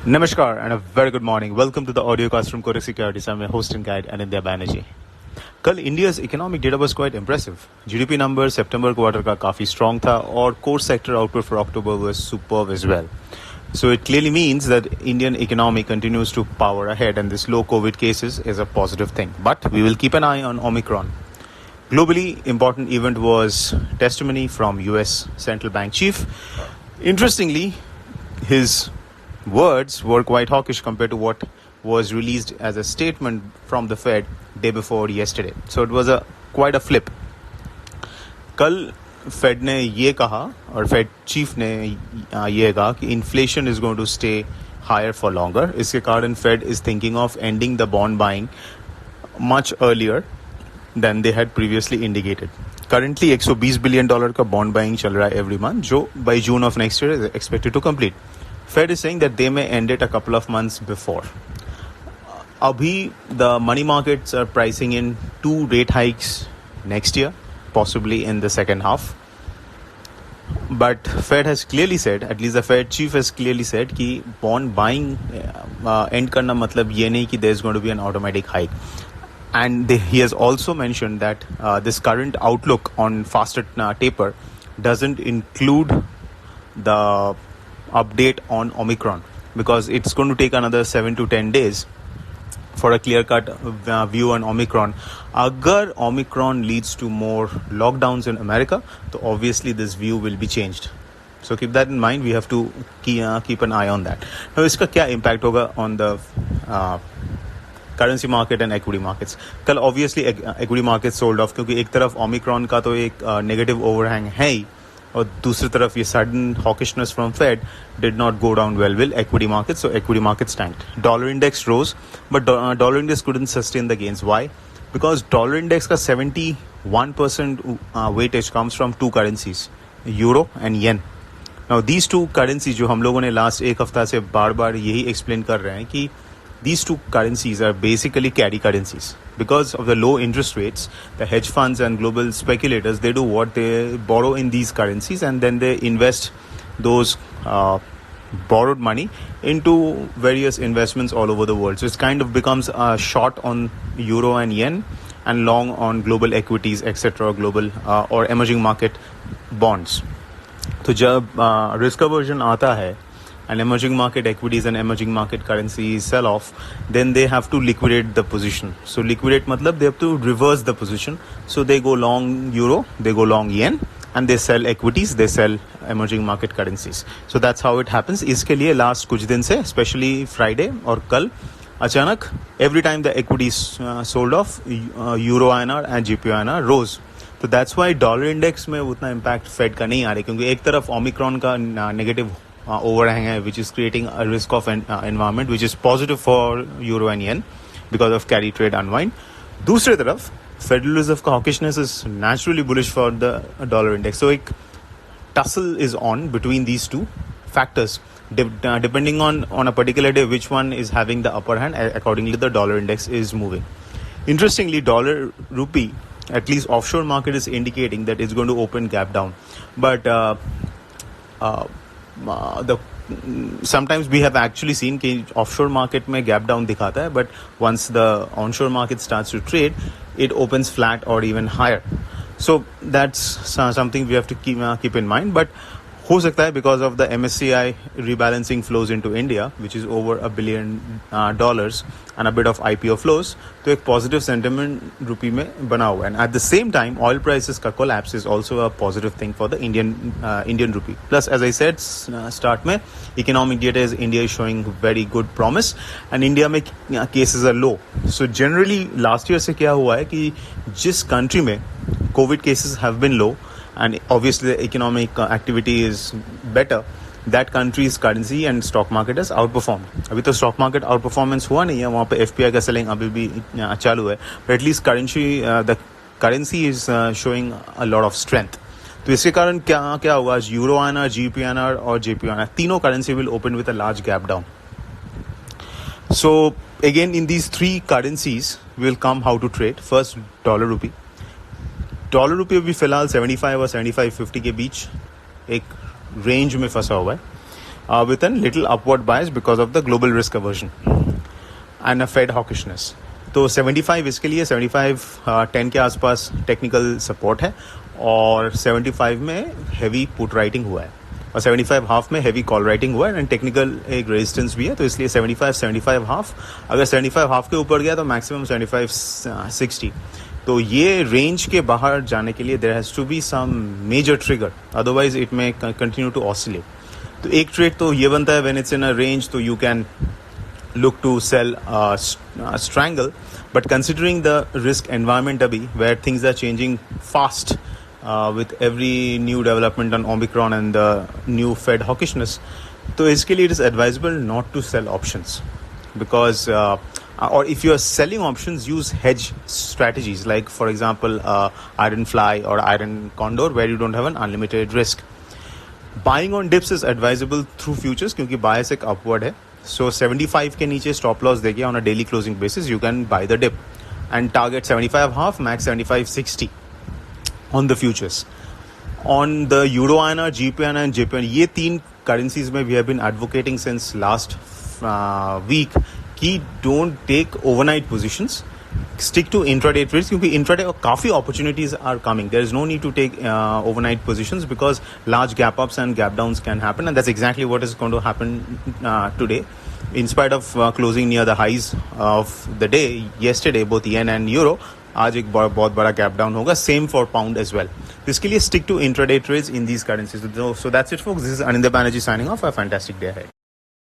Namaskar and a very good morning. Welcome to the audiocast from Kotak Securities. I'm your host and guide Anindya Banerjee. कल India's economic data was quite impressive. GDP number September quarter का काफी strong था और core sector output for October was superb as well. So it clearly means that Indian economy continues to power ahead and this low COVID cases is a positive thing. But we will keep an eye on Omicron. Globally important event was testimony from US Central Bank Chief. Interestingly, his words were quite hawkish compared to what was released as a statement from the Fed day before yesterday. So it was quite a flip. कल Fed ने ये कहा और Fed Chief ने ये कहा कि inflation is going to stay higher for longer. इसके कारण Fed is thinking of ending the bond buying much earlier than they had previously indicated. Currently $120 billion का bond buying चल रहा है every month जो by June of next year is expected to complete. Fed is saying that they may end it a couple of months before. Abhi, the money markets are pricing in 2 rate hikes next year, possibly in the second half. But Fed has clearly said, at least the Fed chief has clearly said, कि bond buying end करना मतलब ये नहीं कि there is going to be an automatic hike. And he has also mentioned that this current outlook on faster taper doesn't include the update on Omicron because it's going to take another 7 to 10 days for a clear-cut view on Omicron. Agar Omicron leads to more lockdowns in America, so obviously this view will be changed. So keep that in mind. We have to keep an eye on that. Now, iska kya impact hoga on the currency market and equity markets? कल obviously equity markets sold off क्योंकि एक तरफ Omicron का तो एक negative overhang है ही और दूसरी तरफ ये sudden hawkishness from Fed did not go down well with equity markets, so equity markets tanked. Dollar index rose, but dollar index couldn't sustain the gains. Why? Because dollar index का 71% weightage comes from two currencies, euro and yen. Now these two currencies जो हम लोगों ने last एक हफ्ता से बार-बार यही explain कर रहे हैं कि these two currencies are basically carry currencies. Because of the low interest rates, the hedge funds and global speculators, they do what? They borrow in these currencies and then they invest those borrowed money into various investments all over the world. So it kind of becomes a short on euro and yen and long on global equities, etc., global or emerging market bonds. तो जब risk aversion आता है and emerging market equities and emerging market currencies sell off, then they have to liquidate the position. So liquidate matlab they have to reverse the position. So they go long euro, they go long yen, and they sell equities, they sell emerging market currencies. So that's how it happens. इसके लिए last कुछ दिन से, especially Friday और कल, अचानक every time the equities sold off, euro INR and GBP INR rose. तो that's why dollar index में उतना impact Fed का नहीं आ रहा क्योंकि एक तरफ Omicron का negative overhang hai, which is creating a risk of environment which is positive for euro and yen because of carry trade unwind. दूसरे तरफ Federal Reserve का hawkishness is naturally bullish for the dollar index. So एक tussle is on between these two factors. Depending on a particular day which one is having the upper hand, accordingly the dollar index is moving. Interestingly, dollar rupee, at least offshore market is indicating that it's going to open gap down. But sometimes we have actually seen कि offshore market में gap down दिखाता है, but once the onshore market starts to trade, it opens flat or even higher. So that's something we have to keep in mind. But हो सकता है because of the MSCI rebalancing flows into India, which is over $1 billion and a bit of IPO flows, तो एक positive sentiment rupee में बना हुआ है. And at the same time, oil prices का collapse is also a positive thing for the Indian rupee. Plus, as I said, start में economic data is India is showing very good promise, and India में cases are low. So generally, last year से क्या हुआ है कि जिस country में COVID cases have been low, and obviously the economic activity is better, that country's currency and stock market has outperformed. अभी तो stock market outperformance हुआ नहीं है, वहाँ पे FPI का selling अभी भी चालू है, but at least the currency is showing a lot of strength. तो इसके कारण क्या हुआ? Euro INR, GBP INR और JPY INR तीनों currency will open with a large gap down. So again, in these three currencies will come how to trade. First, dollar rupee. Dollar रुपये भी फिलहाल 75 और 75.50 के बीच एक रेंज में फंसा हुआ है. with a little upward bias because of the global risk aversion and a Fed hawkishness. तो 75 इसके लिए 75 10 के आसपास टेक्निकल सपोर्ट है और 75 में हैवी पुट राइटिंग हुआ है और 75 हाफ में हैवी कॉल राइटिंग हुआ है एंड टेक्निकल एक रेजिस्टेंस भी है, तो इसलिए 75 हाफ, अगर 75 हाफ के ऊपर गया तो मैक्सिमम 75-60. तो ये रेंज के बाहर जाने के लिए there has to be some major trigger, otherwise it may continue to oscillate. तो एक ट्रेड तो ये बनता है when it's in a range तो you can look to sell strangle, but considering the risk environment abhi where things are changing fast with every new development on Omicron and the new Fed hawkishness, so iske liye it is advisable not to sell options because or if you are selling options, use hedge strategies like for example iron fly or iron condor where you don't have an unlimited risk. Buying on dips is advisable through futures क्योंकि bias एक upward है. So 75 के नीचे stop loss देके on a daily closing basis you can buy the dip and target 75 half, max 75-60 on the futures. On the Euro INR, GBP and JPY, ये तीन currencies में we have been advocating since last week कि don't take overnight positions, stick to intraday trades क्योंकि intraday काफ़ी opportunities are coming. There is no need to take overnight positions because large gap ups and gap downs can happen and that's exactly what is going to happen today. In spite of closing near the highs of the day yesterday, both yen and euro, आज एक बहुत बड़ा gap down होगा. Same for pound as well. इसके लिए stick to intraday trades in these currencies. So that's it folks. This is Anindya Banerjee signing off. A fantastic day ahead.